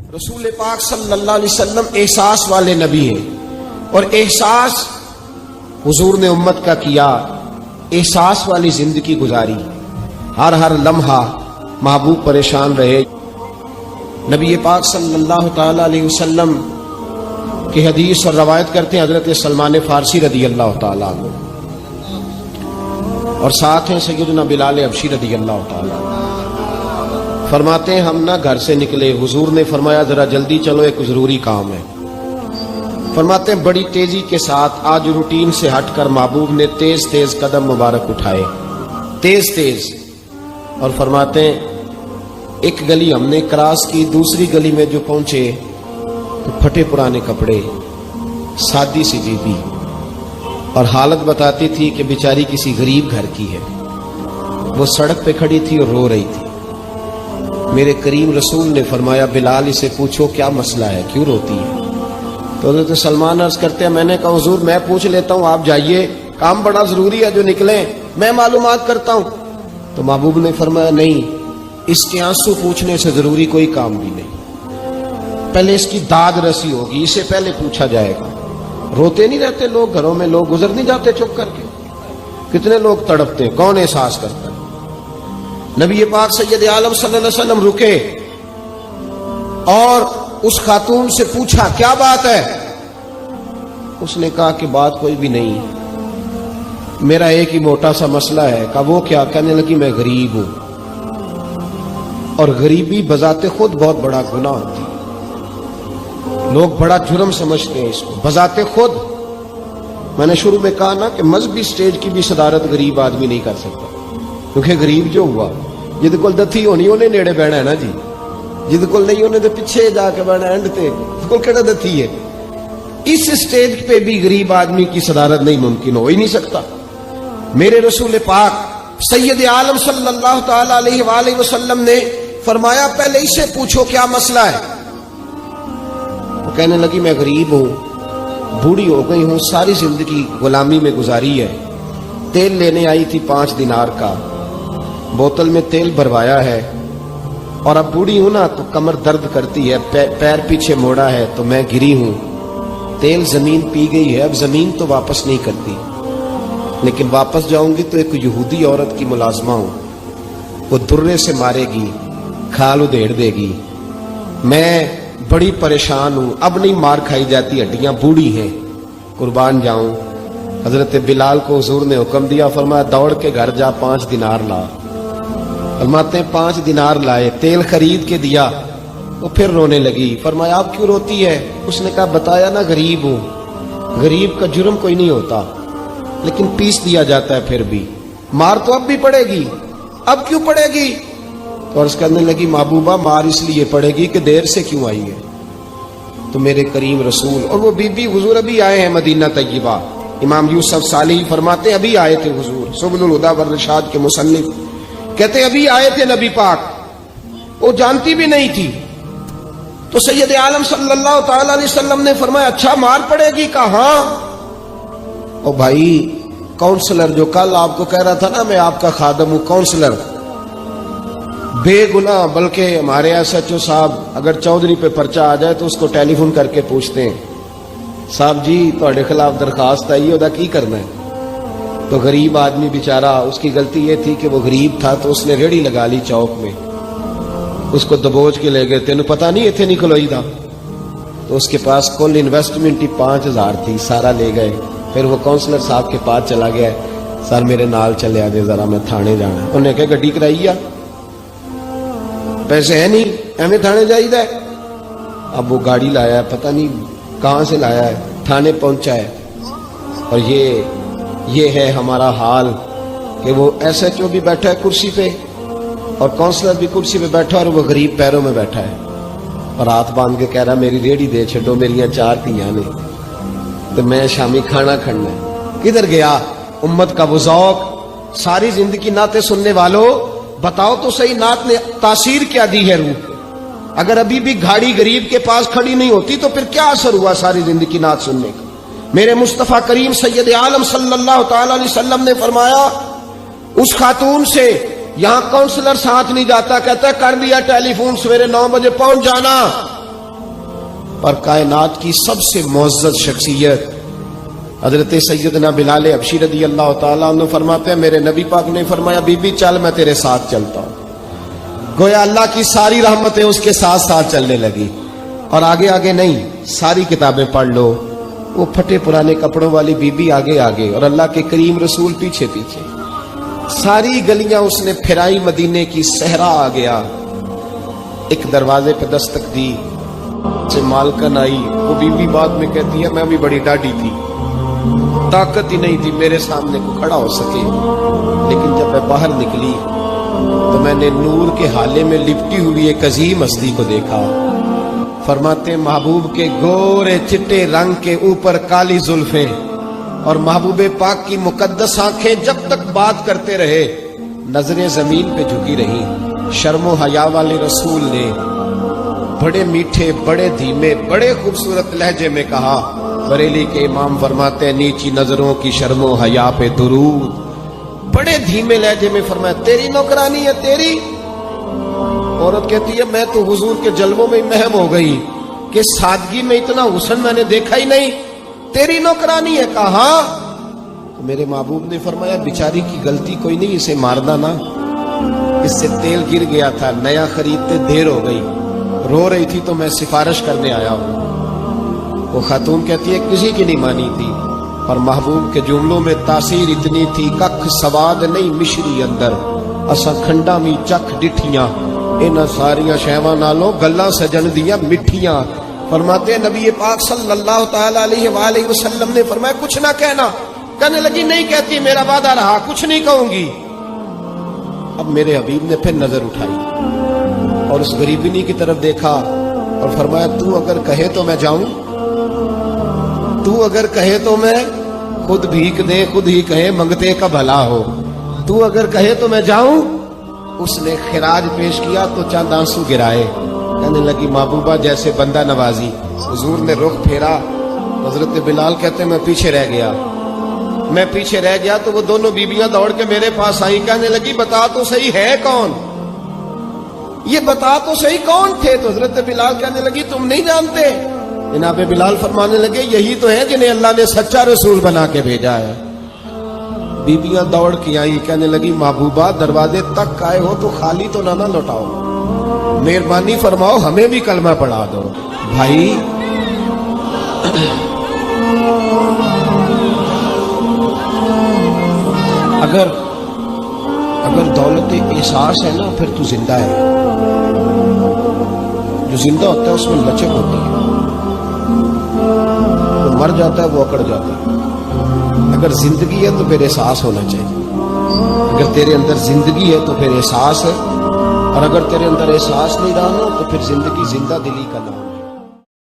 رسول پاک صلی اللہ علیہ وسلم احساس والے نبی ہیں، اور احساس حضور نے امت کا کیا، احساس والی زندگی گزاری، ہر لمحہ محبوب پریشان رہے۔ نبی پاک صلی اللہ تعالی علیہ وسلم کی حدیث اور روایت کرتے ہیں حضرت سلمان فارسی رضی اللہ تعالیٰ عنہ، اور ساتھ ہیں سیدنا بلال حبشی رضی اللہ تعالیٰ عنہ۔ فرماتے ہیں ہم نہ گھر سے نکلے، حضور نے فرمایا ذرا جلدی چلو، ایک ضروری کام ہے۔ فرماتے ہیں بڑی تیزی کے ساتھ آج روٹین سے ہٹ کر محبوب نے تیز تیز قدم مبارک اٹھائے، تیز، اور فرماتے ہیں ایک گلی ہم نے کراس کی، دوسری گلی میں جو پہنچے تو پھٹے پرانے کپڑے، سادی سی بی بی، اور حالت بتاتی تھی کہ بیچاری کسی غریب گھر کی ہے، وہ سڑک پہ کھڑی تھی اور رو رہی تھی۔ میرے کریم رسول نے فرمایا بلال اسے پوچھو کیا مسئلہ ہے، کیوں روتی ہے؟ تو حضرت سلمان عرض کرتے ہیں میں نے کہا حضور میں پوچھ لیتا ہوں، آپ جائیے، کام بڑا ضروری ہے جو نکلیں، میں معلومات کرتا ہوں۔ تو محبوب نے فرمایا نہیں، اس کے آنسو پوچھنے سے ضروری کوئی کام بھی نہیں، پہلے اس کی داد رسی ہوگی، اسے پہلے پوچھا جائے گا۔ روتے نہیں رہتے لوگ گھروں میں، لوگ گزر نہیں جاتے چپ کر کے، کتنے لوگ تڑپتے ہیں، کون احساس کرتا ہے؟ نبی پاک سید عالم صلی اللہ علیہ وسلم رکے اور اس خاتون سے پوچھا کیا بات ہے؟ اس نے کہا کہ بات کوئی بھی نہیں، میرا ایک ہی موٹا سا مسئلہ ہے۔ کہا وہ کیا؟ کہنے لگی میں غریب ہوں، اور غریبی بذات خود بہت بڑا گناہ ہوتی ہے، لوگ بڑا جرم سمجھتے ہیں اس کو بذات خود۔ میں نے شروع میں کہا نا کہ مذہبی سٹیج کی بھی صدارت غریب آدمی نہیں کر سکتا، کیونکہ غریب جو ہوا جد کول دتھی ہونی انہیں نیڑے بہنا ہے نا جی، جد کول نہیں انہیں تو پیچھے جا کے بہنا اینڈ تے کول کہڑا دتھی ہے۔ اس سٹیج پہ بھی غریب آدمی کی صدارت نہیں ممکن ہو ہی نہیں سکتا۔ میرے رسول پاک سید عالم صلی اللہ تعالی علیہ وآلہ وسلم نے فرمایا پہلے اسے پوچھو کیا مسئلہ ہے۔ وہ کہنے لگی میں غریب ہوں، بوڑھی ہو گئی ہوں، ساری زندگی غلامی میں گزاری ہے، تیل لینے آئی تھی 5 دینار کا، بوتل میں تیل بھروایا ہے، اور اب بوڑھی ہوں نا تو کمر درد کرتی ہے، پیر پیچھے موڑا ہے تو میں گری ہوں، تیل زمین پی گئی ہے، اب زمین تو واپس نہیں کرتی، لیکن واپس جاؤں گی تو ایک یہودی عورت کی ملازمہ ہوں، وہ درے سے مارے گی، کھال ادھیڑ دے گی، میں بڑی پریشان ہوں، اب نہیں مار کھائی جاتی، ہڈیاں بوڑھی ہیں، قربان جاؤں۔ حضرت بلال کو حضور نے حکم دیا، فرمایا دوڑ کے گھر جا 5 دینار لا۔ فرماتے ہیں 5 دینار لائے، تیل خرید کے دیا، وہ پھر رونے لگی۔ فرمایا آپ کیوں روتی ہے؟ اس نے کہا بتایا نا غریب ہوں، غریب کا جرم کوئی نہیں ہوتا، لیکن پیس دیا جاتا ہے، پھر بھی مار تو اب بھی پڑے گی، اب کیوں پڑے گی؟ تو عرض کرنے لگی محبوبہ مار اس لیے پڑے گی کہ دیر سے کیوں آئی ہے۔ تو میرے کریم رسول اور وہ بی بی حضور ابھی آئے ہیں مدینہ طیبہ، امام یوسف صالحی فرماتے ابھی آئے تھے حضور، سبل الہدی والرشاد کے مصنف کہتے ابھی آئے تھے نبی پاک، وہ جانتی بھی نہیں تھی۔ تو سید عالم صلی اللہ تعالی علیہ وسلم نے فرمایا اچھا مار پڑے گی؟ کہا ہاں۔ او بھائی کونسلر جو کل آپ کو کہہ رہا تھا نا میں آپ کا خادم ہوں، کونسلر بے گناہ، بلکہ ہمارے SHO صاحب اگر چودھری پہ پرچہ آ جائے تو اس کو ٹیلی فون کر کے پوچھتے ہیں صاحب جی تہاڈے خلاف درخواست آئی ہے، کی کرنا ہے؟ تو غریب آدمی بیچارہ، اس کی غلطی یہ تھی کہ وہ غریب تھا تو اس نے ریڑھی لگا لی چوک میں، اس کو دبوچ کے لے گئے، تینوں پتا نہیں ایتھے نہیں کھلوئی دا، تو اس کے پاس کل انویسٹمنٹ ہی 5000 تھی، سارا لے گئے۔ پھر وہ کونسلر صاحب کے پاس چلا گیا، سر میرے نال چلے آ جائے ذرا، میں تھانے جانا ہے۔ انہوں نے کہا گڈی کرائی آ، پیسے ہیں نہیں، ایویں تھانے جائیدا ہے۔ اب وہ گاڑی لایا ہے، پتہ نہیں کہاں سے لایا ہے، تھانے پہنچا ہے، اور یہ ہے ہمارا حال کہ وہ SHO بھی بیٹھا ہے کرسی پہ اور کونسلر بھی کرسی پہ بیٹھا، اور وہ غریب پیروں میں بیٹھا ہے، اور ہاتھ باندھ کے کہہ رہا میری ریڑھی دے چھڈو، میریاں 4 تیاں نے، تو میں شامی کھانا کھڑنا ہے۔ کدھر گیا امت کا وہ ذوق؟ ساری زندگی نعتیں سننے والوں بتاؤ تو صحیح نعت نے تاثیر کیا دی ہے روح؟ اگر ابھی بھی گھاڑی غریب کے پاس کھڑی نہیں ہوتی تو پھر کیا اثر ہوا ساری زندگی نعت سننے کا؟ میرے مصطفیٰ کریم سید عالم صلی اللہ تعالی علیہ وسلم نے فرمایا اس خاتون سے یہاں کونسلر ساتھ نہیں جاتا، کہتا ہے کر دیا ٹیلی فون، سویرے 9 بجے پہنچ جانا، اور کائنات کی سب سے معزز شخصیت حضرت سیدنا بلال حبشی رضی اللہ تعالیٰ عنہ فرماتے ہیں میرے نبی پاک نے فرمایا بی بی چل میں تیرے ساتھ چلتا ہوں. گویا اللہ کی ساری رحمتیں اس کے ساتھ ساتھ چلنے لگی. اور آگے آگے نہیں، ساری کتابیں پڑھ لو، وہ پھٹے پرانے کپڑوں والی بی بی آگے آگے اور اللہ کے کریم رسول پیچھے پیچھے. ساری گلیاں اس نے پھرائی، مدینے کی صحرا آ گیا. ایک دروازے پہ دستک دی سے مالکن آئی. وہ بی بی بعد میں کہتی ہے میں بھی بڑی ڈاڈی تھی، طاقت ہی نہیں تھی میرے سامنے کو کھڑا ہو سکے، لیکن جب میں باہر نکلی تو میں نے نور کے حالے میں لپٹی ہوئی ایک عظیم ہستی کو دیکھا. فرماتے محبوب کے گورے چٹے رنگ کے اوپر کالی زلفیں اور محبوب پاک کی مقدس آنکھیں جب تک بات کرتے رہے نظریں زمین پہ جھکی رہی. شرم و حیا والے رسول نے بڑے میٹھے، بڑے دھیمے، بڑے خوبصورت لہجے میں کہا. بریلی کے امام فرماتے ہیں نیچی نظروں کی شرم و حیا پہ درود. بڑے دھیمے لہجے میں فرمایا تیری نوکرانی ہے تیری. عورت کہتی ہے میں تو حضور کے جلووں میں مہم ہو گئی کہ سادگی میں اتنا حسن میں نے دیکھا ہی نہیں، تیری نوکرانی ہے. کہا تو میرے محبوب نے فرمایا بیچاری کی غلطی کوئی نہیں، اسے مارنا نا، اس سے تیل گر گیا تھا، نیا خریدتے دیر ہو گئی، رو رہی تھی تو میں سفارش کرنے آیا ہوں. وہ خاتون کہتی ہے کسی کی نہیں مانی تھی. اور محبوب کے جملوں میں تاثیر اتنی تھی ککھ سواد نہیں مشری اندر اسا کھنڈا می چکھ ڈٹھیاں انہاں ساریاں شہواں نالوں گلاں سجن دیاں مٹھیاں. فرماتے ہیں نبی پاک صلی اللہ تعالی علیہ وآلہ وسلم نے فرمایا کچھ نہ کہنا. کہنے لگی نہیں کہتی، میرا وعدہ رہا کچھ نہیں کہوں گی. اب میرے حبیب نے پھر نظر اٹھائی اور اس غریبنی کی طرف دیکھا اور فرمایا تو اگر کہے تو میں جاؤں، تو اگر کہے تو میں خود بھیک دے خود ہی کہے منگتے کا بھلا ہو، تو اگر کہے تو میں جاؤں. اس نے خراج پیش کیا تو چند آنسو گرائے. کہنے لگی محبوبہ جیسے بندہ نوازی. حضور نے رخ پھیرا. حضرت بلال کہتے میں پیچھے رہ گیا تو وہ دونوں بیبیاں دوڑ کے میرے پاس آئیں. کہنے لگی بتا تو صحیح ہے کون، یہ بتا تو صحیح کون تھے. تو حضرت بلال کہنے لگی تم نہیں جانتے. جناب بلال فرمانے لگے یہی تو ہے جنہیں اللہ نے سچا رسول بنا کے بھیجا ہے. بیبیاں دوڑ کے آئی. کہنے لگی محبوبہ دروازے تک آئے ہو تو خالی تو نہ لوٹاؤ، مہربانی فرماؤ ہمیں بھی کلمہ پڑھا دو. بھائی اگر دولت احساس ہے نا پھر تو زندہ ہے. جو زندہ ہوتا ہے اس میں لچک ہوتی ہے، جو مر جاتا ہے وہ اکڑ جاتا ہے. اگر زندگی ہے تو پھر احساس ہونا چاہیے. اگر تیرے اندر زندگی ہے تو پھر احساس ہے، اور اگر تیرے اندر احساس نہیں رہا نا تو پھر زندگی زندہ دلی کا نام.